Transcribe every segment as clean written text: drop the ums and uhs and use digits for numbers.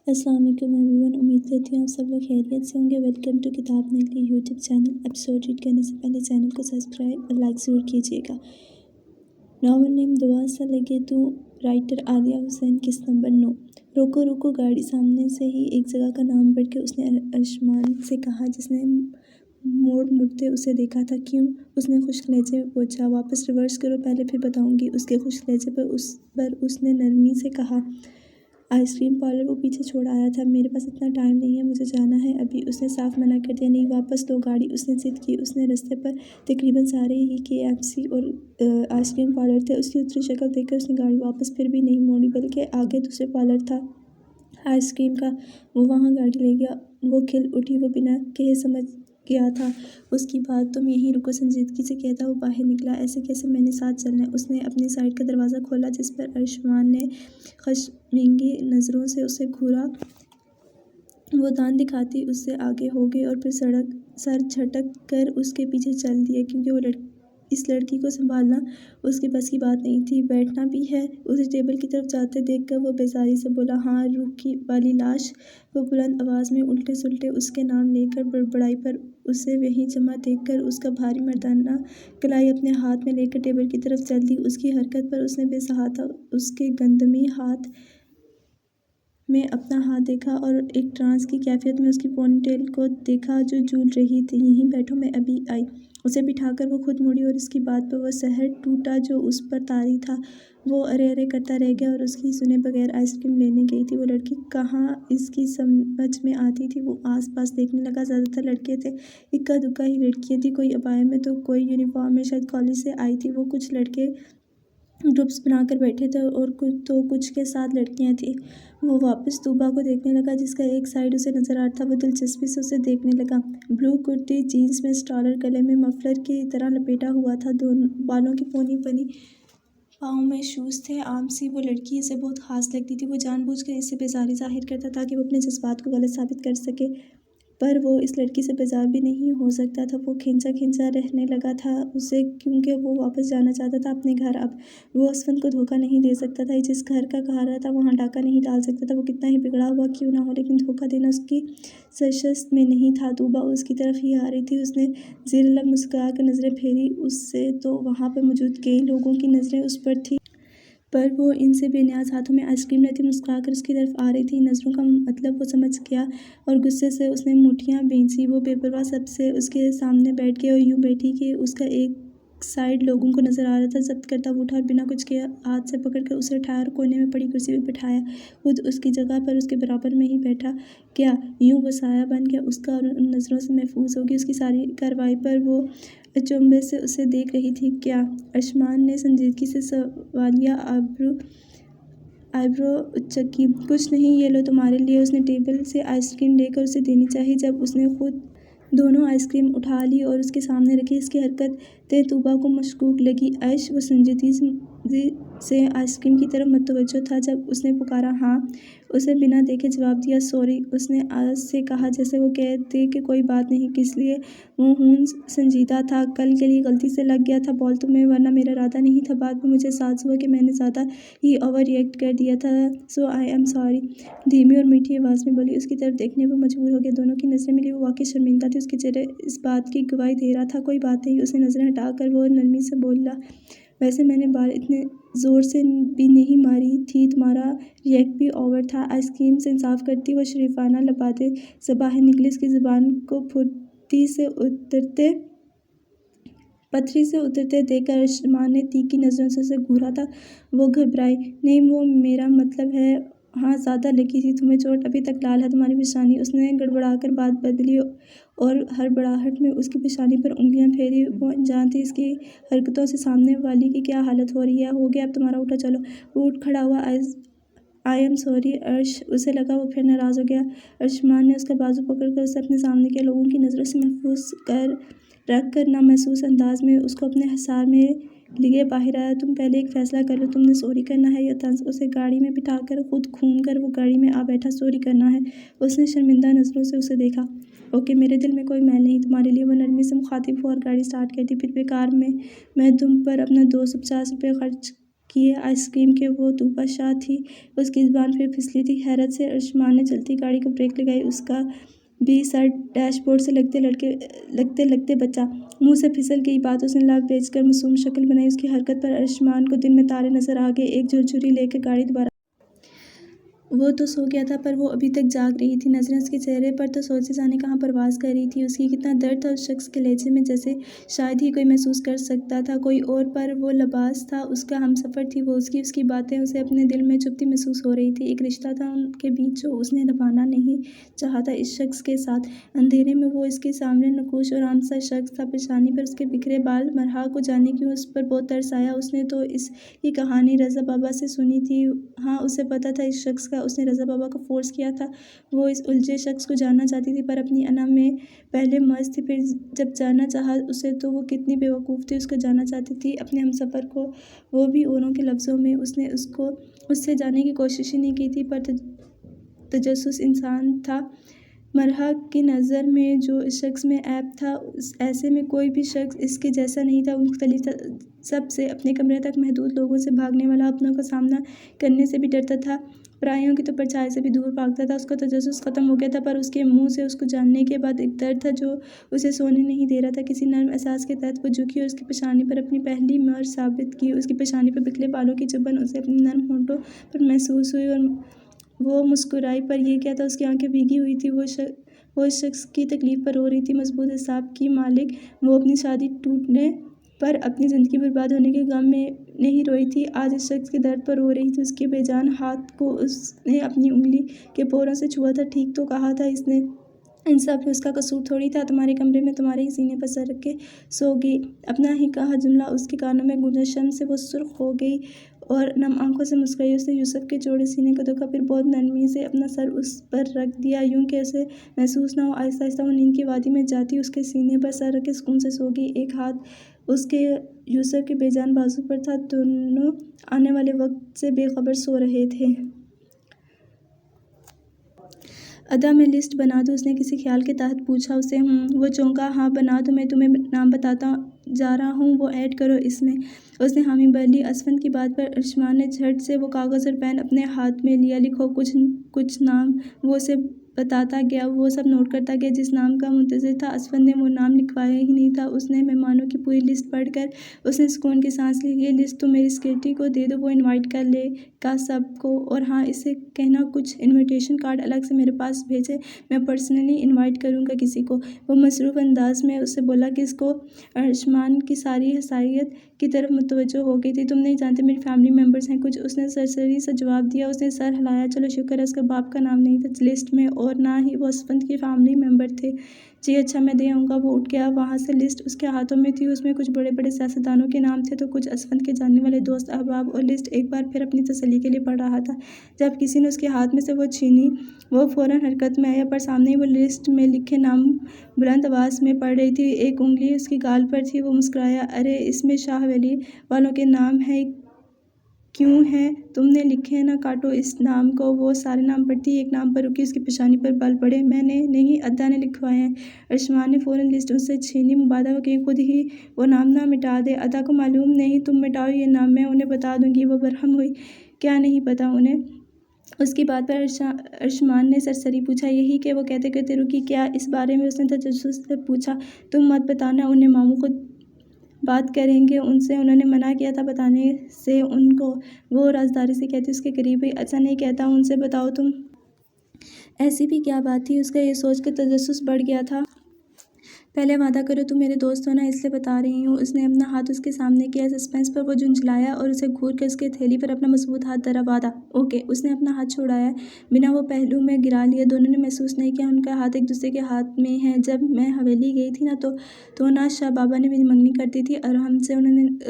السلام علیکم ایوریون، امید کرتی ہوں آپ سب لوگ خیریت سے ہوں گے۔ ویلکم ٹو کتاب نگلی یوٹیوب چینل۔ ایپیسوڈ ریڈ کرنے سے پہلے چینل کو سبسکرائب اور لائک ضرور کیجیے گا۔ ناول نیم دعا سا لگے تو، رائٹر عالیہ حسین، قسط نمبر 9۔ روکو روکو، گاڑی سامنے سے ہی ایک جگہ کا نام پڑھ کے اس نے ارشمان سے کہا، جس نے مڑتے اسے دیکھا تھا۔ کیوں؟ اس نے خشک لہجے میں پوچھا۔ واپس ریورس کرو پہلے، پھر بتاؤں گی، اس کے خشک لہجے پر اس نے نرمی سے کہا۔ آئس کریم پارلر وہ پیچھے چھوڑ آیا تھا۔ میرے پاس اتنا ٹائم نہیں ہے، مجھے جانا ہے ابھی، اس نے صاف منع کر دیا۔ نہیں، واپس لو گاڑی، اس نے ضد کی۔ اس نے رستے پر تقریباً سارے ہی KFC اور آئس کریم پارلر تھے۔ اس کی اتری شکل دیکھ کر اس نے گاڑی واپس پھر بھی نہیں موڑی، بلکہ آگے دوسرا پارلر تھا آئس کریم کا، وہ وہاں گاڑی لے گیا۔ وہ کھل اٹھی، وہ بنا کہے سمجھ گیا تھا اس کی بات۔ تم یہیں رکو، سنجیدگی سے کہتا وہ باہر نکلا۔ ایسے کیسے؟ میں نے ساتھ چلنا ہے۔ اس نے اپنی سائیڈ کا دروازہ کھولا، جس پر ارشمان نے خشمگین نظروں سے اسے گھورا۔ وہ دانت دکھاتی اس سے آگے ہو گئی اور پھر سر جھٹک کر اس کے پیچھے چل دیے، کیونکہ اس لڑکی کو سنبھالنا اس کے بس کی بات نہیں تھی۔ بیٹھنا بھی ہے؟ اسے ٹیبل کی طرف جاتے دیکھ کر وہ بیزاری سے بولا۔ ہاں، روح والی لاش، وہ بلند آواز میں الٹے سلٹے اس کے نام لے کر بڑبڑائی، پر اسے وہیں جمع دیکھ کر اس کا بھاری مردانہ کلائی اپنے ہاتھ میں لے کر ٹیبل کی طرف چل دی۔ اس کی حرکت پر اس نے بے سہاتا اس کے گندمی ہاتھ میں اپنا ہاتھ دیکھا اور ایک ٹرانس کی کیفیت میں اس کی پونی ٹیل کو دیکھا جو جھول رہی تھی۔ یہیں بیٹھو، میں ابھی آئی۔ اسے بٹھا کر وہ خود مڑی اور اس کی بات پر وہ سحر ٹوٹا جو اس پر طاری تھا۔ وہ ارے ارے کرتا رہ گیا اور اس کی سنے بغیر آئس کریم لینے گئی تھی۔ وہ لڑکی کہاں اس کی سمجھ میں آتی تھی؟ وہ آس پاس دیکھنے لگا، زیادہ تر لڑکے تھے، اکا دکا ہی لڑکیاں تھیں، کوئی عبایا میں تو کوئی یونیفارم میں، شاید کالج سے آئی تھی۔ وہ کچھ لڑکے گروپس بنا کر بیٹھے تھے اور کچھ کے ساتھ لڑکیاں تھیں۔ وہ واپس طوبا کو دیکھنے لگا، جس کا ایک سائڈ اسے نظر آ رہا تھا۔ وہ دلچسپی سے اسے دیکھنے لگا۔ بلو کرتی، جینس میں اسٹرالر، گلے میں مفلر کی طرح لپیٹا ہوا تھا، بالوں کی پونی بنی، پاؤں میں شوز تھے۔ عام سی وہ لڑکی اسے بہت خاص لگتی تھی۔ وہ جان بوجھ کر اس سے بیزاری ظاہر کرتا تاکہ وہ اپنے جذبات کو غلط ثابت کر سکے، پر وہ اس لڑکی سے بیزار بھی نہیں ہو سکتا تھا۔ وہ کھینچا رہنے لگا تھا اسے، کیونکہ وہ واپس جانا چاہتا تھا اپنے گھر۔ اب وہ اسفند کو دھوکہ نہیں دے سکتا تھا، جس گھر کا کہا رہا تھا وہاں ڈاکہ نہیں ڈال سکتا تھا، وہ کتنا ہی بگڑا ہوا کیوں نہ ہو، لیکن دھوکہ دینا اس کی سرشت میں نہیں تھا۔ طوبا اس کی طرف ہی آ رہی تھی۔ اس نے زیر لب مسکرا کر نظریں پھیری۔ اس سے تو وہاں پر موجود کئی لوگوں کی نظریں اس پر تھیں، پر وہ ان سے بے نیاز ہاتھوں میں آئس کریم لیتی مسکرا کر اس کی طرف آ رہی تھی۔ نظروں کا مطلب وہ سمجھ گیا اور غصے سے اس نے مٹھیاں بھینچی۔ وہ بے پرواہ سب سے اس کے سامنے بیٹھ گئی اور یوں بیٹھی کہ اس کا ایک سائڈ لوگوں کو نظر آ رہا تھا۔ ضبط کرتا وہ اٹھا اور بنا کچھ کہے ہاتھ سے پکڑ کر اسے اٹھایا اور کونے میں پڑی کرسی پہ بٹھایا۔ خود اس کی جگہ پر اس کے برابر میں ہی بیٹھا گیا۔ یوں وہ سایہ بن گیا اس کا اور ان نظروں سے محفوظ ہو گئی۔ اس کی ساری کارروائی پر وہ اچنبھے سے اسے دیکھ رہی تھی۔ کیا؟ ارشمان نے سنجیدگی سے سوالیہ آئیبرو اچکی۔ کچھ نہیں، یہ لو تمہارے لیے۔ اس نے ٹیبل سے آئس کریم لے کر اسے دینی چاہی۔ جب اس نے خود دونوں آئس کریم اٹھا لی اور اس کے سامنے رکھی، اس کی حرکتیں طوبا کو مشکوک لگیں۔ عش، وہ سنجیدگی سے آئس کریم کی طرف متوجہ تھا۔ جب اس نے پکارا ہاں، اسے بنا دیکھے جواب دیا۔ سوری، اس نے آہست سے کہا، جیسے وہ کہہ دے کہ کوئی بات نہیں۔ کس لیے؟ وہ ہون سنجیدہ تھا۔ کل کے لیے غلطی سے لگ گیا تھا بال تمہیں، ورنہ میرا ارادہ نہیں تھا۔ بعد میں مجھے احساس ہوا کہ میں نے زیادہ ہی اوور ری ایکٹ کر دیا تھا، سو آئی ایم سوری، دھیمی اور میٹھی آواز میں بولی۔ اس کی طرف دیکھنے پر مجبور ہو گیا۔ دونوں کی نظریں ملی۔ وہ واقعی شرمندہ تھی، اس کا چہرہ اس بات کی گواہی دے رہا تھا۔ کوئی بات نہیں، اس نے نظریں ہٹا کر وہ نرمی سے بولا۔ ویسے میں نے بال اتنے زور سے بھی نہیں ماری تھی، تمہارا ری ایکٹ بھی اوور تھا۔ آئس کریم سے انصاف کرتی وہ شریفانہ لبادے سے باہر نکلی۔ اس کی زبان کو پتھری سے اترتے دیکھ کر ارشمان نے تیکھی نظروں سے اسے گھورا تھا۔ وہ گھبرائی۔ نہیں، وہ میرا مطلب ہے، ہاں زیادہ لگی تھی تمہیں چوٹ، ابھی تک لال ہے تمہاری پیشانی۔ اس نے گڑبڑا کر بات بدلی اور ہڑبڑاہٹ میں اس کی پیشانی پر انگلیاں پھیری۔ وہ انجان تھی اس کی حرکتوں سے سامنے والی کی کیا حالت ہو رہی ہے۔ ہو گیا اب تمہارا، اٹھو چلو۔ وہ اٹھ کھڑا ہوا۔ آئی ایم سوری ارش، اسے لگا وہ پھر ناراض ہو گیا۔ ارشمان نے اس کا بازو پکڑ کر اسے اپنے سامنے کیا، لوگوں کی نظروں سے محفوظ رکھ کر نامحسوس انداز میں اس کو اپنے حصار میں لیے باہر آیا۔ تم پہلے ایک فیصلہ کر لو، تم نے سوری کرنا ہے یا طنز؟ اسے گاڑی میں بٹھا کر خود کھوم کر وہ گاڑی میں آ بیٹھا۔ سوری کرنا ہے، اس نے شرمندہ نظروں سے اسے دیکھا۔ اوکے، میرے دل میں کوئی میل نہیں تمہارے لیے، وہ نرمی سے مخاطب ہوا اور گاڑی سٹارٹ کر دی۔ پھر بیکار میں تم پر اپنا 250 روپے خرچ کیے آئس کریم کے وہ توپا شاہ تھی۔ اس کی زبان پھر پھسلی تھی۔ حیرت سے ارشمان نے چلتی گاڑی کو بریک لگائی۔ اس کا بھی سر ڈیش بورڈ سے لگتے بچا۔ منہ سے پھسل گئی بات۔ اس نے لب ویچ کر معصوم شکل بنائی۔ اس کی حرکت پر ارشمان کو دن میں تارے نظر آ گئے۔ ایک جھرجھری لے کر گاڑی دوبارہ وہ تو سو گیا تھا پر وہ ابھی تک جاگ رہی تھی۔ نظریں اس کے چہرے پر تو سوچے جانے کہاں پرواز کر رہی تھی۔ اس کی کتنا درد تھا اس شخص کے لہجے میں، جیسے شاید ہی کوئی محسوس کر سکتا تھا کوئی اور، پر وہ لباس تھا اس کا ہمسفر تھی وہ اس کی باتیں اسے اپنے دل میں چبھتی محسوس ہو رہی تھی۔ ایک رشتہ تھا ان کے بیچ جو اس نے نبھانا نہیں چاہا تھا اس شخص کے ساتھ۔ اندھیرے میں وہ اس کے سامنے نقوش اور عام سا شخص تھا۔ پیشانی پر اس کے بکھرے بال۔ مرحا کو جانے کیوں اس پر بہت ترس آیا۔ اس نے تو اس کی کہانی رضا بابا سے سنی تھی۔ ہاں اسے پتہ تھا اس شخص کا۔ اس نے رضا بابا کو فورس کیا تھا۔ وہ اس الجھے شخص کو جاننا چاہتی تھی پر اپنی انا میں پہلے مست تھی، پھر جب جاننا چاہا اسے تو وہ کتنی بے وقوف تھی۔ اس کو جاننا چاہتی تھی اپنے ہمسفر کو، وہ بھی اوروں کے لفظوں میں۔ اس نے اس سے جاننے کی کوشش ہی نہیں کی تھی، پر تجسس انسان تھا۔ مرحا کی نظر میں جو اس شخص میں عیب تھا، ایسے میں کوئی بھی شخص اس کے جیسا نہیں تھا۔ وہ مختلف تھا سب سے، اپنے کمرے تک محدود لوگوں سے بھاگنے والا، اپنوں کا سامنا کرنے سے بھی ڈرتا تھا، پرائیوں کی تو پرچھائی سے بھی دور بھاگتا تھا۔ اس کا تجسس ختم ہو گیا تھا، پر اس کے منہ سے اس کو جاننے کے بعد ایک درد تھا جو اسے سونے نہیں دے رہا تھا۔ کسی نرم احساس کے تحت وہ جھکی اور اس کی پیشانی پر اپنی پہلی مہر ثابت کی۔ اس کی پیشانی پر بکھرے بالوں کی چبھن اسے اپنے نرم ہونٹوں پر محسوس ہوئی اور وہ مسکرائی، پر یہ کیا تھا؟ اس کی آنکھیں بھیگی ہوئی تھیں۔ وہ اس شخص کی تکلیف پر رو رہی تھی، مضبوط اعصاب کی مالک۔ وہ اپنی شادی ٹوٹنے پر، اپنی زندگی برباد ہونے کے غم میں نہیں روئی تھی، آج اس شخص کے درد پر رو رہی تھی۔ اس کے بے جان ہاتھ کو اس نے اپنی انگلی کے پوروں سے چھوا تھا۔ ٹھیک تو کہا تھا اس نے، ان سب میں اس کا قصور تھوڑی تھا۔ تمہارے کمرے میں تمہارے ہی سینے پر سر رکھ کے سو گئی۔ اپنا ہی کہا جملہ اس کے کانوں میں گونجا۔ شرم سے وہ سرخ ہو گئی اور نم آنکھوں سے مسکرائی۔ اس نے یوسف کے چوڑے سینے کو دیکھا، پھر بہت نرمی سے اپنا سر اس پر رکھ دیا، یوں کہ اسے محسوس نہ ہو۔ آہستہ آہستہ وہ نیند کی وادی میں جاتی اس کے سینے پر سر رکھ کے سکون سے سو گئی۔ ایک ہاتھ اس کے یوسف کے بے جان بازو پر تھا۔ دونوں آنے والے وقت سے بے خبر سو رہے تھے۔ ادا میں لسٹ بنا دوں؟ اس نے کسی خیال کے تحت پوچھا اسے۔ وہ چونکا۔ ہاں بنا دو، میں تمہیں نام بتاتا جا رہا ہوں، وہ ایڈ کرو اس میں۔ اس نے حامی بھر لی۔ اسفند کی بات پر ارشمان نے جھٹ سے وہ کاغذ اور پین اپنے ہاتھ میں لیا۔ لکھو کچھ نام۔ وہ اسے بتاتا گیا، وہ سب نوٹ کرتا گیا جس نام کا منتظر تھا۔ اسفند نے وہ نام لکھوایا ہی نہیں تھا۔ اس نے مہمانوں کی پوری لسٹ پڑھ کر اس نے سکون کی سانس لی۔ یہ لسٹ تم میری سیکرٹری کو دے دو، وہ انوائٹ کر لے گا سب کو، اور ہاں اسے کہنا کچھ انویٹیشن کارڈ الگ سے میرے پاس بھیجے، میں پرسنلی انوائٹ کروں گا کسی کو۔ وہ مصروف انداز میں اس سے بولا، کس کو؟ ارشمان کی ساری حساسیت کی طرف متوجہ ہو گئی تھی۔ تم نہیں جانتے، میری فیملی ممبرز ہیں کچھ، اس نے سرسری سا جواب دیا۔ اس نے سر ہلایا۔ چلو شکر ہے اس کا باپ کا نام نہیں تھا لسٹ میں، اور نہ ہی وہ اسفند کے فیملی ممبر تھے۔ جی اچھا، میں دے آؤں گا۔ وہ اٹھ گیا وہاں سے۔ لسٹ اس کے ہاتھوں میں تھی، اس میں کچھ بڑے بڑے سیاستدانوں کے نام تھے تو کچھ اسفند کے جاننے والے دوست احباب، اور لسٹ ایک بار پھر اپنی تسلی کے لیے پڑھ رہا تھا۔ جب کسی نے اس کے ہاتھ میں سے وہ چھینی، وہ فوراً حرکت میں آیا، پر سامنے ہی وہ لسٹ میں لکھے نام بلند آواز میں پڑھ رہی تھی۔ ایک انگلی اس کی گال پر تھی۔ وہ مسکرایا، ارے اس میں شاہ ولی والوں کے نام ہیں۔ کیوں ہیں؟ تم نے لکھے نا، کاٹو اس نام کو۔ وہ سارے نام پڑھتی ایک نام پر رکی، اس کی پیشانی پر بل پڑے۔ میں نے نہیں، ادا نے لکھوائے ہیں۔ ارشمان نے فوراً لسٹ اس سے چھینی۔ مبادہ وہ کہیں خود ہی وہ نام نہ مٹا دے۔ ادا کو معلوم نہیں، تم مٹاؤ یہ نام، میں انہیں بتا دوں گی۔ وہ برہم ہوئی، کیا نہیں پتا انہیں؟ اس کی بات پر ارشمان نے سرسری پوچھا۔ یہی کہ وہ کہتے کہتے رکی۔ کیا اس بارے میں؟ اس نے تجسس سے پوچھا۔ تم مت بتانا انہیں، ماموں خود بات کریں گے ان سے، انہوں نے منع کیا تھا بتانے سے ان کو، وہ رازداری سے کہتی۔ اس کے قریب ہوئی، اچھا نہیں کہتا ان سے، بتاؤ تم۔ ایسی بھی کیا بات تھی؟ اس کا یہ سوچ کر تجسس بڑھ گیا تھا۔ پہلے وعدہ کرو تم میرے دوست ہو نا، اس لیے بتا رہی ہوں۔ اس نے اپنا ہاتھ اس کے سامنے کیا۔ سسپینس پر وہ جھنجھلایا اور اسے گھور کر اس کے تھیلی پر اپنا مضبوط ہاتھ دھرا۔ وعدہ؟ اوکے۔ اس نے اپنا ہاتھ چھڑایا بنا وہ پہلو میں گرا لیا۔ دونوں نے محسوس نہیں کیا ان کا ہاتھ ایک دوسرے کے ہاتھ میں ہے۔ جب میں حویلی گئی تھی نا تو نا شاہ بابا نے میری منگنی کر دی تھی ارحم سے،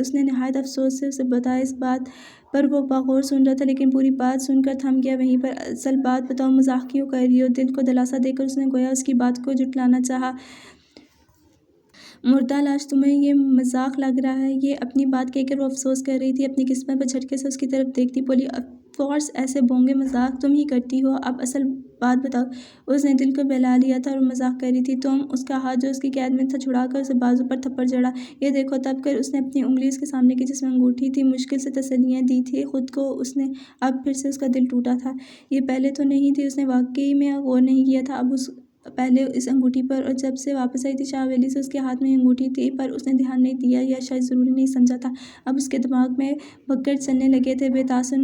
اس نے نہایت افسوس سے اسے بتایا۔ اس بات پر وہ باغور سن رہا تھا، لیکن پوری بات سن کر تھم گیا وہیں پر۔ اصل بات بتاؤ، مزاح کیوں کر رہی ہو؟ دل کو دلاسا دے کر اس نے گویا اس کی بات کو جھٹلانا چاہا۔ مردہ لاش، تمہیں یہ مذاق لگ رہا ہے؟ یہ اپنی بات کہہ کر وہ افسوس کر رہی تھی۔ اپنی قسمت پر جھٹکے سے اس کی طرف دیکھتی بولی، کورس ایسے بونگے مذاق تم ہی کرتی ہو، اب اصل بات بتاؤ۔ اس نے دل کو بہلا لیا تھا اور مذاق کر رہی تھی تم۔ اس کا ہاتھ جو اس کی قید میں تھا چھڑا کر اسے بازو پر تھپڑ جڑا۔ یہ دیکھو تب کر اس نے اپنی انگلی اس کے سامنے کی جس میں انگوٹھی تھی، مشکل سے تسلیاں دی تھی خود کو اس نے، اب پھر سے اس کا دل ٹوٹا تھا۔ یہ پہلے تو نہیں تھی، اس نے واقعی میں غور نہیں کیا تھا اب پہلے اس انگوٹھی پر، اور جب سے واپس آئی تھی شاہ حویلی سے اس کے ہاتھ میں یہ انگوٹھی تھی، پر اس نے دھیان نہیں دیا یا شاید ضروری نہیں سمجھا تھا۔ اب اس کے دماغ میں بھگڑ چلنے لگے تھے، بے تاثر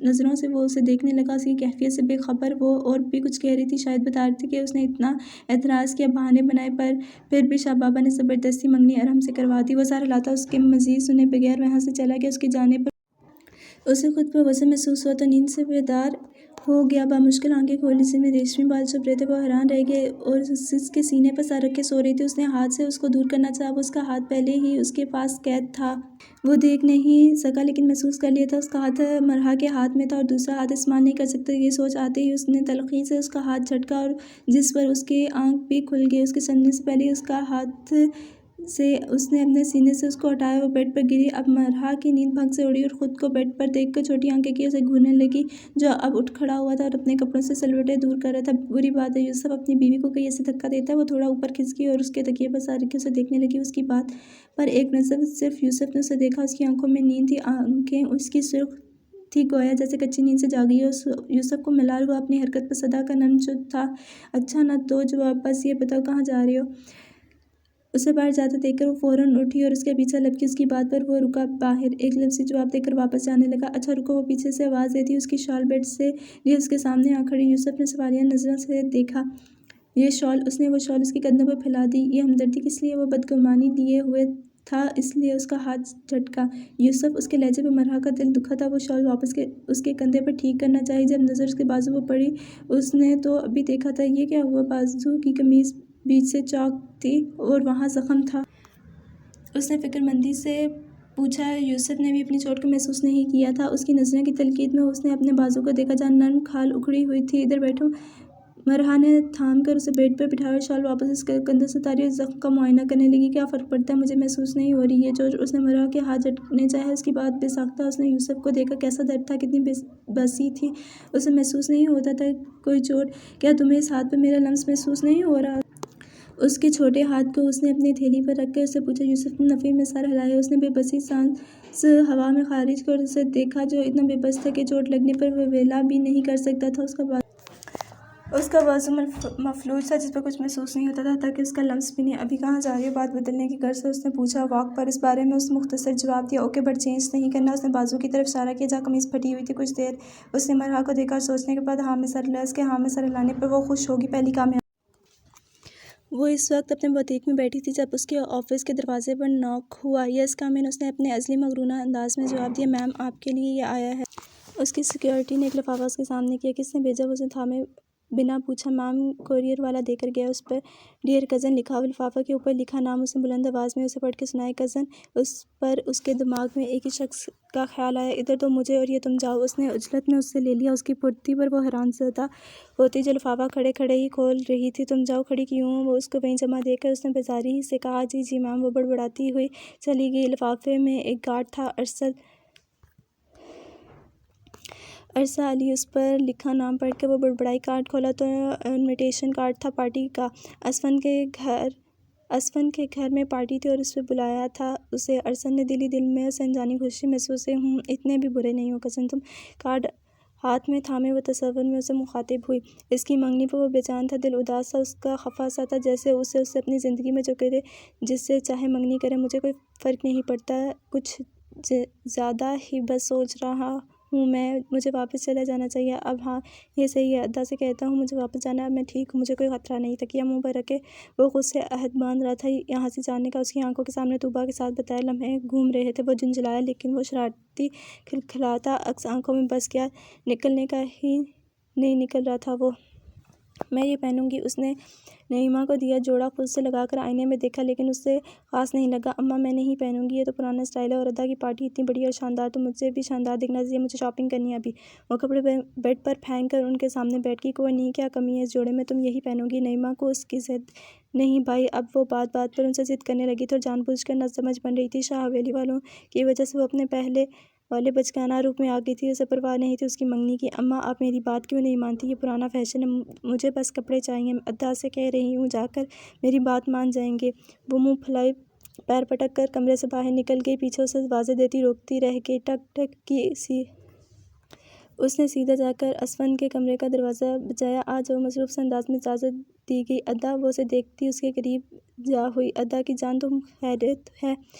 نظروں سے وہ اسے دیکھنے لگا، اس کی کیفیت سے بے خبر۔ وہ اور بھی کچھ کہہ رہی تھی، شاید بتا رہی تھی کہ اس نے اتنا اعتراض کیا، بہانے بنائے، پر پھر بھی شاہ بابا نے زبردستی منگنی ارحم سے کروا دی۔ وہ سارا لاتا اس کے مزید سنے بغیر وہاں سے چلا گیا۔ اس کے جانے پر اسے خود پر وزن محسوس ہوا تو نیند سے بیدار ہو گیا، بامشکل آنکھیں کھولی، جن میں ریشمی بال چھپ رہے تھے۔ وہ حیران رہ گیا اور اس کے سینے پر سر رکھے سو رہی تھی۔ اس نے ہاتھ سے اس کو دور کرنا چاہا، وہ اس کا ہاتھ پہلے ہی اس کے پاس قید تھا۔ وہ دیکھ نہیں سکا لیکن محسوس کر لیا تھا، اس کا ہاتھ مرحا کے ہاتھ میں تھا اور دوسرا ہاتھ استعمال نہیں کر سکتا۔ یہ سوچ آتے ہی اس نے تلخی سے اس کا ہاتھ جھٹکا اور جس پر اس کی آنکھ بھی کھل گئی۔ اس کے چلنے سے پہلے اس کا ہاتھ سے اس نے اپنے سینے سے اس کو ہٹایا، وہ بیڈ پر گری۔ اب مرحا کی نیند بھنگ سے اڑی اور خود کو بیڈ پر دیکھ کر چھوٹی آنکھیں کیے اسے گھورنے لگی، جو اب اٹھ کھڑا ہوا تھا اور اپنے کپڑوں سے سلوٹیں دور کر رہا تھا۔ بری بات ہے، یوسف اپنی بیوی کو کہیں ایسے دھکا دیتا ہے۔ وہ تھوڑا اوپر کھسک گئی اور اس کے تکیے پر سر رکھے اسے دیکھنے لگی۔ اس کی بات پر ایک نظر صرف یوسف نے اسے دیکھا، اس کی آنکھوں میں نیند تھی، آنکھیں اس کی سرخ تھی، گویا جیسے کچی نیند سے جاگی ہو۔ یوسف کو ملال ہوا اپنی حرکت پر، صدا کا نرم چپ تھا۔ اچھا نہ دو جواب، بس یہ بتاؤ کہاں جا رہے ہو؟ اسے باہر جاتا دیکھ کر وہ فوراً اٹھی اور اس کے پیچھے لپکی۔ اس کی بات پر وہ رکا، باہر ایک لفظی جواب دے کر واپس جانے لگا۔ اچھا رکو، وہ پیچھے سے آواز دیتی اس کی شال بیڈ سے لیے اس کے سامنے آ کھڑی۔ یوسف نے سوالیہ نظروں سے دیکھا یہ شال، اس نے وہ شال اس کے کندھوں پر پھیلا دی۔ یہ ہمدردی کس لیے؟ وہ بدگمانی لیے ہوئے تھا اس لیے اس کا ہاتھ جھٹکا۔ یوسف، اس کے لہجے پر مرحا کا دل دکھا تھا۔ وہ شال واپس اس کے کندھے پر ٹھیک کرنا چاہی، جب نظر اس کے بازو پر پڑی اس نے تو ابھی دیکھا تھا۔ یہ کیا ہوا؟ بازو کی قمیض بیچ سے چاک تھی اور وہاں زخم تھا۔ اس نے فکر مندی سے پوچھا۔ یوسف نے بھی اپنی چوٹ کو محسوس نہیں کیا تھا۔ اس کی نظروں کی تلقین میں اس نے اپنے بازو کو دیکھا جہاں نرم کھال اکھڑی ہوئی تھی۔ ادھر بیٹھو، مرحا نے تھام کر اسے بیڈ پر بٹھایا اور شال واپس اس کے کندھوں سے اتاری اور زخم کا معائنہ کرنے لگی۔ کیا فرق پڑتا ہے؟ مجھے محسوس نہیں ہو رہی یہ چوٹ۔ اس نے مرحا کے ہاتھ جھٹکنے چاہے، اس کی بات بے ساختہ۔ اس نے یوسف کو دیکھا، کیسا درد تھا، کتنی بے بسی تھی۔ اسے محسوس نہیں ہوتا تھا کوئی چوٹ۔ کیا تمہیں اس ہاتھ پر میرا لمس محسوس نہیں ہو رہا؟ اس کے چھوٹے ہاتھ کو اس نے اپنی تھیلی پر رکھ کر اس سے پوچھا۔ یوسف نے نفی میں سر ہلایا۔ اس نے بے بسی سانس ہوا میں خارج کر اسے دیکھا جو اتنا بے بس تھا کہ چوٹ لگنے پر وہ ویلا بھی نہیں کر سکتا تھا۔ اس کا بازو مفلوج تھا جس پر کچھ محسوس نہیں ہوتا تھا، حتیٰ کہ اس کا لمس بھی نہیں۔ ابھی کہاں جا رہی ہو؟ بات بدلنے کی غرض سے اس نے پوچھا۔ واک پر۔ اس بارے میں اس نے مختصر جواب دیا۔ اوکے، بٹ چینج نہیں کرنا؟ اس نے بازو کی طرف اشارہ کیا جہاں قمیض پھٹی ہوئی تھی۔ کچھ دیر اس نے مرحا کو دیکھا اور سوچنے کے بعد ہاں میں سر ہلایا۔ اس کے ہاں میں سر ہلانے پر وہ خوش ہوگی، پہلی کامیابی۔ وہ اس وقت اپنے بوتیک میں بیٹھی تھی جب اس کے آفس کے دروازے پر ناک ہوا۔ یس کم ان، اس نے اپنے ازلی مغرورانہ انداز میں جواب دیا۔ میم، آپ کے لیے یہ آیا ہے۔ اس کی سیکورٹی نے ایک لفافہ اس کے سامنے کیا۔ کس نے بھیجا؟ وہ اسے تھامے بنا پوچھا۔ میم، کوریئر والا دے کر گیا۔ اس پر ڈیئر کزن لکھا ہوا، لفافہ کے اوپر لکھا نام اس نے بلند آواز میں اسے پڑھ کے سنایا۔ کزن، اس پر اس کے دماغ میں ایک ہی شخص کا خیال آیا۔ ادھر تو مجھے اور یہ تم جاؤ۔ اس نے عجلت میں اس سے لے لیا۔ اس کی پھرتی پر وہ حیران زدہ ہوتی جو لفافہ کھڑے کھڑے ہی کھول رہی تھی۔ تم جاؤ، کھڑی کیوں ہو؟ وہ اس کو وہیں جمع دیکھ کر اس نے بیزاری سے کہا۔ جی جی میم۔ وہ بڑبڑاتی ہوئی چلی گئی۔ لفافے میں ایک کارڈ تھا، عرصہ علی۔ اس پر لکھا نام پڑھ کے وہ بڑبڑائی۔ کارڈ کھولا تو انویٹیشن کارڈ تھا پارٹی کا۔ اسفند کے گھر میں پارٹی تھی اور اس پہ بلایا تھا اسے۔ عرصہ نے دل ہی دل میں اسے انجانی خوشی محسوس ہوئی۔ اتنے بھی برے نہیں ہو کزن تم۔ کارڈ ہاتھ میں تھامے وہ تصور میں اسے مخاطب ہوئی۔ اس کی منگنی پر وہ بے چین تھا، دل اداس سا، اس کا خفا سا تھا، جیسے اسے اپنی زندگی میں جو کرے جس سے چاہے منگنی کرے، مجھے کوئی فرق نہیں پڑتا، کچھ زیادہ ہی بس سوچ رہا ہوں میں، مجھے واپس چلے جانا چاہیے اب۔ ہاں یہ صحیح ہے، ادا سے کہتا ہوں مجھے واپس جانا ہے، اب میں ٹھیک ہوں، مجھے کوئی خطرہ نہیں۔ تکیہ منہ پر رکھے وہ خود سے عہد باندھ رہا تھا یہاں سے جانے کا۔ اس کی آنکھوں کے سامنے طوبیٰ کے ساتھ بتائے لمحے گھوم رہے تھے۔ وہ جھنجھلایا لیکن وہ شرارتی کھلکھلاتا عکس آنکھوں میں بس گیا، نکلنے کا ہی نہیں نکل رہا تھا وہ۔ میں یہ پہنوں گی۔ اس نے نعیمہ کو دیا جوڑا خود سے لگا کر آئینے میں دیکھا لیکن اسے خاص نہیں لگا۔ اماں میں نہیں پہنوں گی، یہ تو پرانا اسٹائل ہے، اور ادا کی پارٹی اتنی بڑی اور شاندار، تو مجھے بھی شاندار دکھنا چاہیے، مجھے شاپنگ کرنی ہے ابھی۔ وہ کپڑے بیڈ پر پھینک کر ان کے سامنے بیٹھ گئی۔ کوئی نہیں، کیا کمی ہے اس جوڑے میں، تم یہی پہنو گی۔ نعیمہ کو اس کی ضد نہیں بھائی، اب وہ بات پر ان سے ضد کرنے لگی تھی اور جان بوجھ کر ناسمجھ بن رہی تھی۔ شاہ حویلی والوں کی وجہ سے وہ اپنے پہلے والے بچگانہ روپ میں آ گئی تھی۔ اسے پرواہ نہیں تھی اس کی منگنی کی۔ اماں آپ میری بات کیوں نہیں مانتی؟ یہ پرانا فیشن ہے، مجھے بس کپڑے چاہیے۔ ادا سے کہہ رہی ہوں جا کر میری بات مان جائیں گے۔ وہ منہ پھلائے پیر پٹک کر کمرے سے باہر نکل گئی۔ پیچھے اسے آوازیں دیتی روکتی رہ گئی۔ ٹک ٹک کی اس نے سیدھا جا کر اسفند کے کمرے کا دروازہ بجایا۔ آج وہ مصروف سے انداز میں اجازت دی گئی۔ ادا وہ اسے دیکھتی اس کے قریب جا ہوئی۔ ادا کی جان تم خیریت ہے؟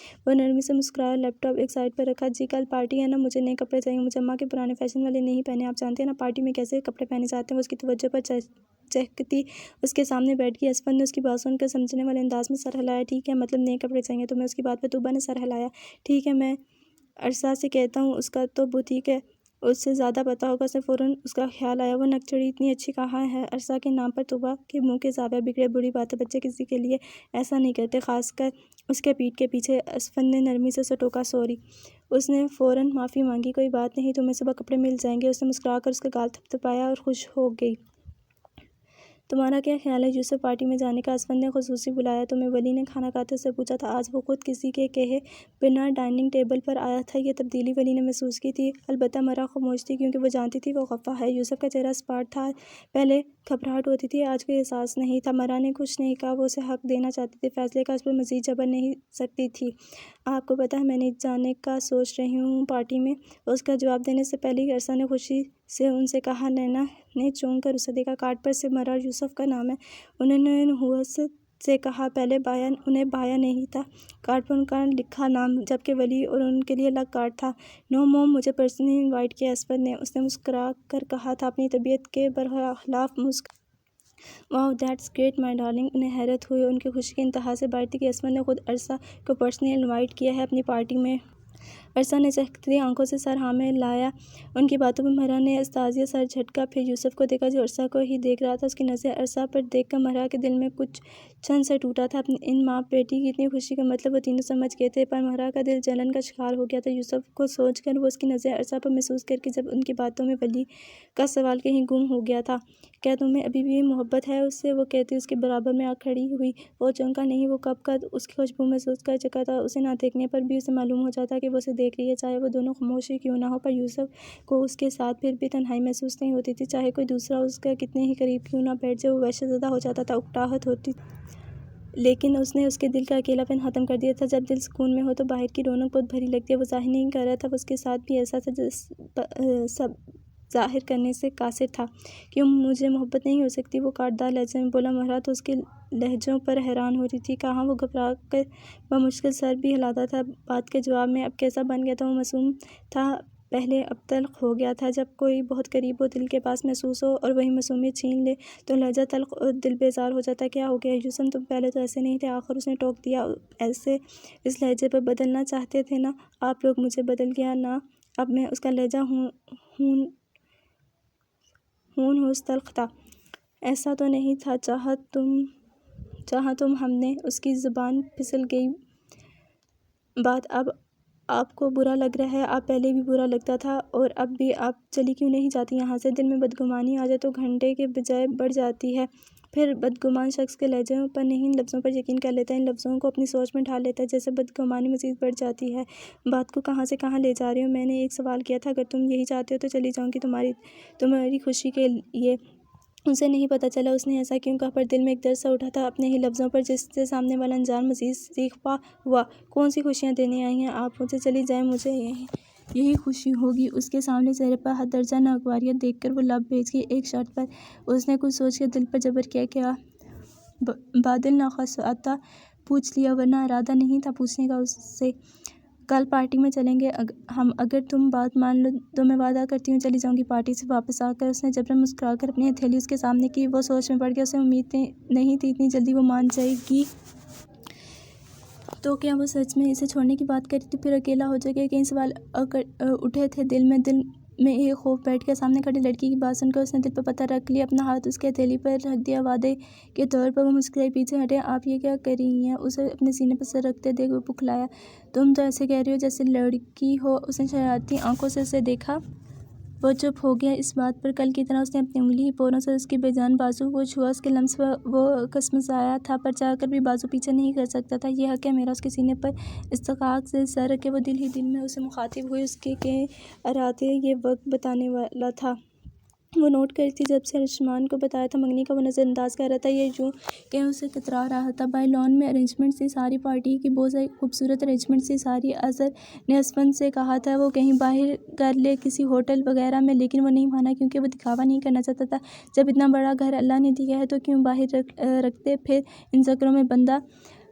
وہ نرمی سے مسکرایا، لیپ ٹاپ ایک سائڈ پر رکھا۔ جی کل پارٹی ہے نا، مجھے نئے کپڑے چاہیے۔ مجھے اماں کے پرانے فیشن والے نہیں پہنے۔ آپ جانتے ہیں نا پارٹی میں کیسے کپڑے پہنے جاتے ہیں۔ وہ اس کی توجہ پر چہکتی اس کے سامنے بیٹھ گئی۔ اسفند نے اس کی بات سن کر سمجھنے والے انداز میں سر ہلایا۔ ٹھیک ہے، مطلب نئے کپڑے چاہیے تمہیں؟ اس کی بات پر طوبیٰ نے سر ہلایا۔ ٹھیک ہے، میں عرصہ سے کہتا ہوں، اس کا تو بوتیک ہے، اس سے زیادہ پتہ ہوگا۔ اسے فوراً اس کا خیال آیا۔ وہ نک چڑھی، اتنی اچھی کہاں ہے؟ عرصہ کے نام پر طوبیٰ کے منہ کے زاویہ بگڑے۔ بری بات ہے، بچے کسی کے لیے ایسا نہیں کرتے، خاص کر اس کے پیٹھ کے پیچھے۔ اسفند نے نرمی سے اسے ٹوکا۔ سوری۔ اس نے فوراً معافی مانگی۔ کوئی بات نہیں، تمہیں صبح کپڑے مل جائیں گے۔ اس نے مسکرا کر اس کا گال تھپتھپایا اور خوش ہو گئی۔ تمہارا کیا خیال ہے یوسف پارٹی میں جانے کا؟ اسفند نے خصوصی بلایا تمہیں؟ ولی نے کھانا کھاتے سے پوچھا تھا۔ آج وہ خود کسی کے کہے بنا ڈائننگ ٹیبل پر آیا تھا۔ یہ تبدیلی ولی نے محسوس کی تھی، البتہ مرا خاموش تھی، کیونکہ وہ جانتی تھی وہ خفا ہے۔ یوسف کا چہرہ اسپاٹ تھا۔ پہلے گھبراہٹ ہوتی تھی، آج کوئی احساس نہیں تھا۔ مرا نے کچھ نہیں کہا، وہ اسے حق دینا چاہتی تھی، فیصلے کا اس پر مزید جبر نہیں سکتی تھی۔ آپ کو پتہ ہے میں نہیں جانے کا سوچ رہی ہوں پارٹی میں۔ اس کا جواب دینے سے پہلے ہی عرصہ نے خوشی سے ان سے کہا۔ نینا نے چونک کر اسے دیکھا۔ کارڈ پر صرف مرا اور یوسف کا نام ہے۔ انہوں نے نحوست سے کہا۔ پہلے انہیں بایا نہیں تھا۔ کارڈ پر ان کا لکھا نام، جبکہ ولی اور ان کے لیے الگ کارڈ تھا۔ نو موم، مجھے پرسنلی انوائٹ کیا اسفند نے۔ اس نے مسکرا کر کہا تھا، اپنی طبیعت کے برخلاف واؤ دیٹس گریٹ مائی ڈارلنگ۔ انہیں حیرت ہوئی اور ان کی خوشی کی انتہا سے باہر تھی کہ اسفند نے خود عرصہ کو پرسنلی انوائٹ کیا ہے اپنی پارٹی میں۔ عرصہ نے چہکتی آنکھوں سے سر ہاں میں لایا۔ ان کی باتوں پر مرا نے استازیہ سر جھٹکا، پھر یوسف کو دیکھا جو عرصہ کو ہی دیکھ رہا تھا۔ اس کی نظریں عرصہ پر دیکھ کر مرا کے دل میں کچھ چھن سے ٹوٹا تھا۔ ان ماں بیٹی کی اتنی خوشی کا مطلب وہ تینوں سمجھ گئے تھے، پر مرا کا دل جلن کا شکار ہو گیا تھا یوسف کو سوچ کر۔ وہ اس کی نظریں عرصہ پر محسوس کر کے جب ان کی باتوں میں ولی کا سوال کہیں گم ہو گیا تھا، کیا تمہیں ابھی بھی محبت ہے اس سے؟ وہ کہتی اس کے برابر میں آ کھڑی ہوئی۔ وہ چونکا نہیں، وہ کب کا اس کی خوشبو محسوس کر چکا تھا۔ اسے نہ دیکھنے پر بھی اسے معلوم ہو جاتا کہ وہ اسے دیکھ رہی ہے، چاہے وہ دونوں خاموش ہی کیوں نہ ہو۔ پر یوسف کو اس کے ساتھ پھر بھی تنہائی محسوس نہیں ہوتی تھی، چاہے کوئی دوسرا اس کے کتنے ہی قریب کیوں نہ بیٹھ جائے۔ وہ وحشت زدہ ہو جاتا تھا، اکتاہٹ ہوتی، لیکن اس نے اس کے دل کا اکیلا پن ختم کر دیا تھا۔ جب دل سکون میں ہو تو باہر کی رونق بہت بھری لگتی ہے۔ وہ ظاہر نہیں کر رہا تھا، وہ اس کے ساتھ بھی ایسا تھا سب ظاہر کرنے سے قاصر تھا۔ کیوں مجھے محبت نہیں ہو سکتی؟ وہ کاٹدار لہجے میں بولا۔ مرا تو اس کے لہجوں پر حیران ہو رہی تھی۔ کہاں؟ وہ گھبرا کر بمشکل سر بھی ہلاتا تھا۔ بات کے جواب میں اب کیسا بن گیا تھا؟ وہ معصوم تھا، پہلے اب تلخ ہو گیا تھا۔ جب کوئی بہت قریب ہو، دل کے پاس محسوس ہو اور وہی معصومیت چھین لے تو لہجہ تلخ اور دل بیزار ہو جاتا ہے۔ کیا ہو گیا یوسف؟ تم پہلے تو ایسے نہیں تھے۔ آخر اس نے ٹوک دیا۔ ایسے اس لہجے پر بدلنا چاہتے تھے نا آپ لوگ؟ مجھے بدل گیا نا اب میں؟ اس کا لہجہ ہون ہوس تلخ تھا۔ ایسا تو نہیں تھا، چاہا تم ہم نے۔ اس کی زبان پھسل گئی۔ بات اب آپ کو برا لگ رہا ہے؟ آپ پہلے بھی برا لگتا تھا، اور اب بھی۔ آپ چلی کیوں نہیں جاتی یہاں سے؟ دل میں بدگمانی آ جائے تو گھنٹے کے بجائے بڑھ جاتی ہے۔ پھر بدگمان شخص کے لہجوں پر نہیں، لفظوں پر یقین کر لیتا ہے، ان لفظوں کو اپنی سوچ میں ڈھال لیتا ہے، جیسے بدگمانی مزید بڑھ جاتی ہے۔ بات کو کہاں سے کہاں لے جا رہے ہو؟ میں نے ایک سوال کیا تھا، اگر تم یہی چاہتے ہو تو چلی جاؤں گی، تمہاری خوشی کے لیے۔ اسے نہیں پتہ چلا اس نے ایسا کیوں کہا، پر دل میں ایک درد سا اٹھا تھا اپنے ہی لفظوں پر، جس سے سامنے والا انجان مزید سیخپا ہوا۔ کون سی خوشیاں دینے آئی ہیں آپ مجھے؟ چلی جائیں، مجھے یہی خوشی ہوگی۔ اس کے سامنے چہرے پر حد درجہ ناگواریت دیکھ کر وہ لب بھیج گئی۔ ایک شرط پر۔ اس نے کچھ سوچ کر دل پر جبر کیا۔ کیا؟ بادل ناخواسا پوچھ لیا، ورنہ ارادہ نہیں تھا پوچھنے کا اس سے۔ کل پارٹی میں چلیں گے ہم، اگر تم بات مان لو تو میں وعدہ کرتی ہوں چلی جاؤں گی پارٹی سے واپس آ کر۔ اس نے جبراً مسکرا کر اپنی ہتھیلی اس کے سامنے کی۔ وہ سوچ میں پڑ گیا، اسے امید نہیں تھی اتنی جلدی وہ مان جائے گی۔ تو کیا وہ سچ میں اسے چھوڑنے کی بات کر رہی تھی؟ پھر اکیلا ہو جائے گا؟ کئی سوال اٹھے تھے دل میں ایک خوف بیٹھ گیا۔ سامنے کھڑی لڑکی کی بات سن کر اس نے دل پر پتھر رکھ لیا، اپنا ہاتھ اس کی ہتھیلی پر رکھ دیا وعدے کے طور پر۔ وہ مسکرائی، پیچھے ہٹے۔ آپ یہ کیا کر رہی ہیں؟ اسے اپنے سینے پر سر رکھتے دیکھ وہ بکھلایا۔ تم تو ایسے کہہ رہی ہو جیسے لڑکی ہو۔ اس نے شرارتی آنکھوں سے اسے دیکھا۔ وہ چپ ہو گیا اس بات پر کل کی طرح اس نے اپنی انگلی پوروں سے اس کے بے جان بازو کو چھوا اس کے لمس وہ کسمسایا تھا پر چاہ کر بھی بازو پیچھے نہیں کر سکتا تھا یہ حق ہے میرا اس کے سینے پر استحقاق سے سر رکھے وہ دل ہی دل میں اسے مخاطب ہوئے اس کے ارادے یہ وقت بتانے والا تھا وہ نوٹ کر تھی جب سے ارشمان کو بتایا تھا منگنی کا وہ نظر انداز کر رہا تھا یہ یوں کہ اسے کترا رہا تھا بائی لان میں ارینجمنٹ سے ساری پارٹی کی بہت ساری خوبصورت ارینجمنٹ سے ساری اظہر نے اسفند سے کہا تھا وہ کہیں باہر کر لے کسی ہوٹل وغیرہ میں لیکن وہ نہیں مانا کیونکہ وہ دکھاوا نہیں کرنا چاہتا تھا جب اتنا بڑا گھر اللہ نے دیا ہے تو کیوں باہر رکھتے پھر ان چکروں میں بندہ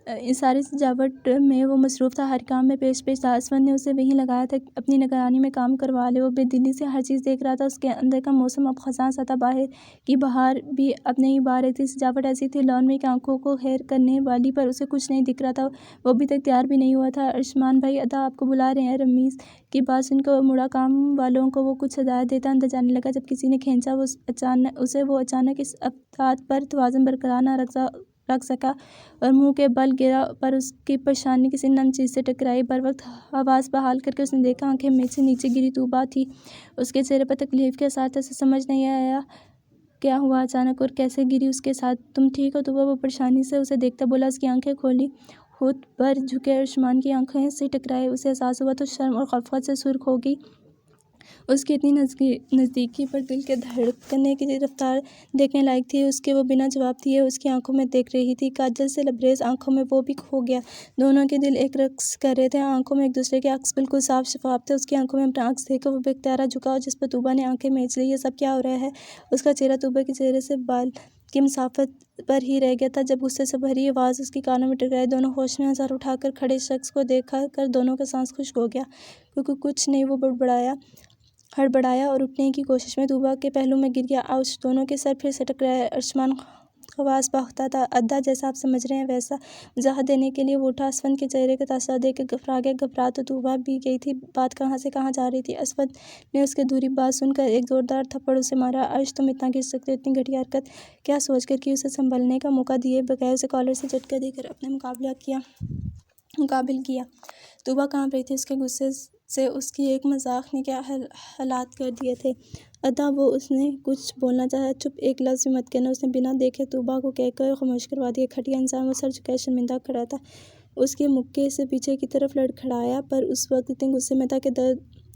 اس ساری سجاوٹ میں وہ مصروف تھا ہر کام میں پیش تھا اسفند نے اسے وہیں لگایا تھا اپنی نگرانی میں کام کروا لے وہ بے دلی سے ہر چیز دیکھ رہا تھا اس کے اندر کا موسم اب خزاں سا تھا باہر کی بہار بھی اب نہیں بہار رہی تھی سجاوٹ ایسی تھی لان میں کہ آنکھوں کو خیر کرنے والی پر اسے کچھ نہیں دکھ رہا تھا وہ ابھی تک تیار بھی نہیں ہوا تھا ارشمان بھائی ادا آپ کو بلا رہے ہیں رمیز کی بات سن کر مڑا کام والوں کو وہ کچھ ہدایت دیتا اندر جانے لگا جب کسی نے کھینچا وہ اچانک اس افراد پر توازن برقرار نہ رکھ سکا اور منہ کے بل گرا پر اس کی پریشانی کسی نم چیز سے ٹکرائی بر وقت آواز بحال کر کے اس نے دیکھا آنکھیں میز سے نیچے گری طوبا تھی اس کے چہرے پر تکلیف کے اثرات سے سمجھ نہیں آیا کیا ہوا اچانک اور کیسے گری اس کے ساتھ تم ٹھیک ہو طوبا وہ پریشانی سے اسے دیکھتا بولا اس کی آنکھیں کھولی خود پر جھکے ارشمان کی آنکھیں سے ٹکرائے اسے احساس ہوا تو شرم اور خفقت سے سرخ ہو گئی اس کی اتنی نزدیکی پر دل کے دھڑکنے کی رفتار دیکھنے لائق تھی اس کے وہ بنا جواب دیے اس کی آنکھوں میں دیکھ رہی تھی کاجل سے لبریز آنکھوں میں وہ بھی کھو گیا دونوں کے دل ایک رقص کر رہے تھے آنکھوں میں ایک دوسرے کے عکس بالکل صاف شفاف تھے اس کی آنکھوں میں اپنا عکس دیکھ کر وہ بے اختیارہ جھکا اور جس پر طوبا نے آنکھیں میچ لی یہ سب کیا ہو رہا ہے اس کا چہرہ طوبا کے چہرے سے بال کی مسافت پر ہی رہ گیا تھا جب غصے سے بھری آواز اس کی کانوں میں ٹکرائی دونوں ہوش میں سر اٹھا کر کھڑے شخص کو دیکھا کر دونوں کا سانس خشک ہو گیا کیونکہ کچھ نہیں وہ ہڑبڑایا اور اٹھنے کی کوشش میں طوبا کے پہلو میں گر گیا آؤچ دونوں کے سر پھر سے ٹکرائے ارشمان خواص باختہ تھا ادا جیسا آپ سمجھ رہے ہیں ویسا وضاحت دینے کے لیے وہ اٹھا اسفند کے چہرے کا تاثر دیکھ کے گھبرا گیا گھبرا تو طوبا بھی گئی تھی بات کہاں سے کہاں جا رہی تھی اسفند نے اس کے دوری بات سن کر ایک زوردار تھپڑ اسے مارا ارش تم اتنا گر سکتے اتنی گھٹیا حرکت کیا سوچ کر کہ اسے سنبھلنے کا موقع دیے بغیر اسے کالر سے جھٹکا دے کر اپنے مقابل کیا طوبا کانپ رہی تھی اس کے غصے سے اس کی ایک مذاق نے کیا حالات کر دیے تھے ادا وہ اس نے کچھ بولنا چاہا چپ ایک لفظ بھی مت کہنا اس نے بنا دیکھے طوبا کو کہہ کر خاموش کروا دیا کھٹیا انسان وہ سر جھکائے شرمندہ کھڑا تھا اس کے مکے سے پیچھے کی طرف لڑکھڑایا پر اس وقت اتنے غصے میں تھا کہ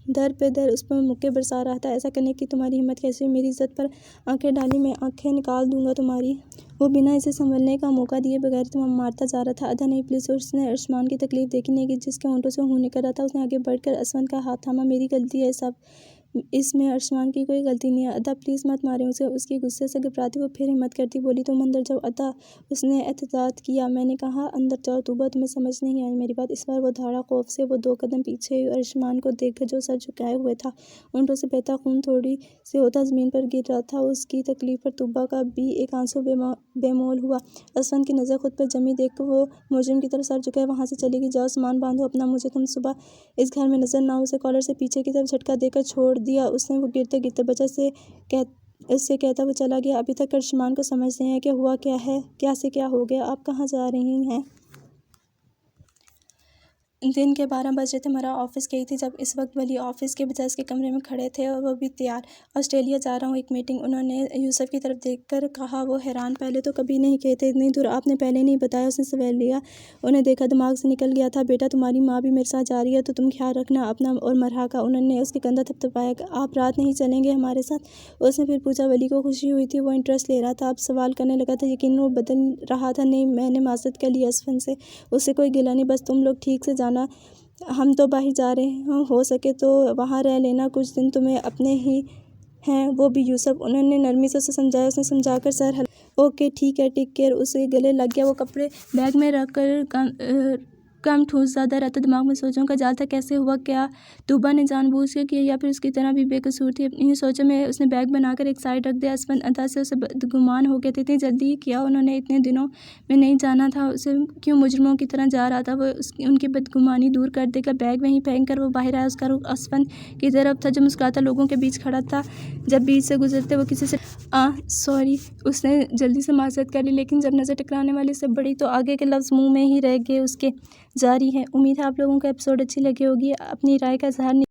در پہ در اس پر مکے برسا رہا تھا ایسا کرنے کی تمہاری ہمت کیسی ہوئی میری عزت پر آنکھیں ڈالی میں آنکھیں نکال دوں گا تمہاری وہ بنا اسے سنبھلنے کا موقع دیے بغیر تمہیں مارتا جا رہا تھا ادا نہیں پلیز اس نے ارشمان کی تکلیف دیکھی نہیں کہ جس کے ہونٹوں سے خون نکل رہا تھا اس نے آگے بڑھ کر اسفند کا ہاتھ تھاما میری غلطی ہے سب اس میں ارشمان کی کوئی غلطی نہیں ہے ادا پلیز مت مارے اسے اس کی غصے سے گھبراتی وہ پھر ہمت کرتی بولی تم اندر جاؤ ادا اس نے احتجاج کیا میں نے کہا اندر جاؤ طوبا تمہیں سمجھ نہیں آئی میری بات اس بار وہ دھاڑا خوف سے وہ 2 قدم پیچھے ارشمان کو دیکھ کر جو سر جھکائے ہوئے تھا ہونٹوں سے بہتا خون تھوڑی سے ہوتا زمین پر گر رہا تھا اس کی تکلیف پر طوبا کا بھی ایک آنسو بے مول ہوا اسفند کی نظر خود پر جمی دیکھ کر وہ مجرم کی طرف سر جھکائے وہاں سے چلی گئی جاؤ سامان باندھو اپنا مجھے تم صبح اس گھر میں نظر نہ ہو اسے کالر سے پیچھے کی طرف جھٹکا دے کر چھوڑ دیا اس نے وہ گرتے گرتے بچا اس سے کہتا وہ چلا گیا ابھی تک ارشمان کو سمجھتے ہیں کہ ہوا کیا ہے کیا سے کیا ہو گیا آپ کہاں جا رہی ہیں دن کے 12 بج رہے تھے مرا آفس گئی تھی جب اس وقت ولی آفس کے بجائے اس کے کمرے میں کھڑے تھے اور وہ بھی تیار آسٹریلیا جا رہا ہوں ایک میٹنگ انہوں نے یوسف کی طرف دیکھ کر کہا وہ حیران پہلے تو کبھی نہیں کہتے اتنی دور آپ نے پہلے نہیں بتایا اس نے سوال لیا انہیں دیکھا دماغ سے نکل گیا تھا بیٹا تمہاری ماں بھی میرے ساتھ جا رہی ہے تو تم خیال رکھنا اپنا اور مرحا کا انہوں نے اس کے کندھا تھپتھپایا آپ رات نہیں چلیں گے ہمارے ساتھ اس نے پھر پوچھا ولی کو خوشی ہوئی تھی وہ انٹرسٹ لے رہا تھا اب سوال کرنے لگا تھا یقیناً وہ بدل رہا تھا نہیں میں نے معذرت کر لی اسفند سے اس سے کوئی گلہ نہیں بس تم لوگ ٹھیک سے جانا ہم تو باہر جا رہے ہیں ہو سکے تو وہاں رہ لینا کچھ دن تمہیں اپنے ہی ہیں وہ بھی یوسف انہوں نے نرمی سے اسے سمجھایا اس نے سمجھا کر سر اوکے ٹھیک ہے ٹیک کیئر اسے گلے لگ گیا وہ کپڑے بیگ میں رکھ کر کم ٹھوس زیادہ رہتا دماغ میں سوچوں کا جال تھا کیسے ہوا کیا طوبا نے جان بوجھ کے کیا یا پھر اس کی طرح بھی بے قصور تھی اپنی سوچوں میں اس نے بیگ بنا کر ایک سائڈ رکھ دیا اسفند ادا سے اسے بدگمان ہو گئے تھے اتنی جلدی کیا انہوں نے اتنے دنوں میں نہیں جانا تھا اسے کیوں مجرموں کی طرح جا رہا تھا وہ ان کی بدگمانی دور کر دے کر بیگ وہیں پھینک کر وہ باہر آیا اس کا رخ اسفند کی طرف تھا جو مسکراتا لوگوں کے بیچ کھڑا تھا جب بیچ سے گزرتے وہ کسی سے سوری اس نے جلدی سے معذرت کر لی لیکن جب نظر ٹکرانے والی سے بڑی تو آگے کے لفظ منہ میں ہی رہ گئے اس کے جاری ہے امید ہے آپ لوگوں کو ایپیسوڈ اچھی لگی ہوگی اپنی رائے کا اظہار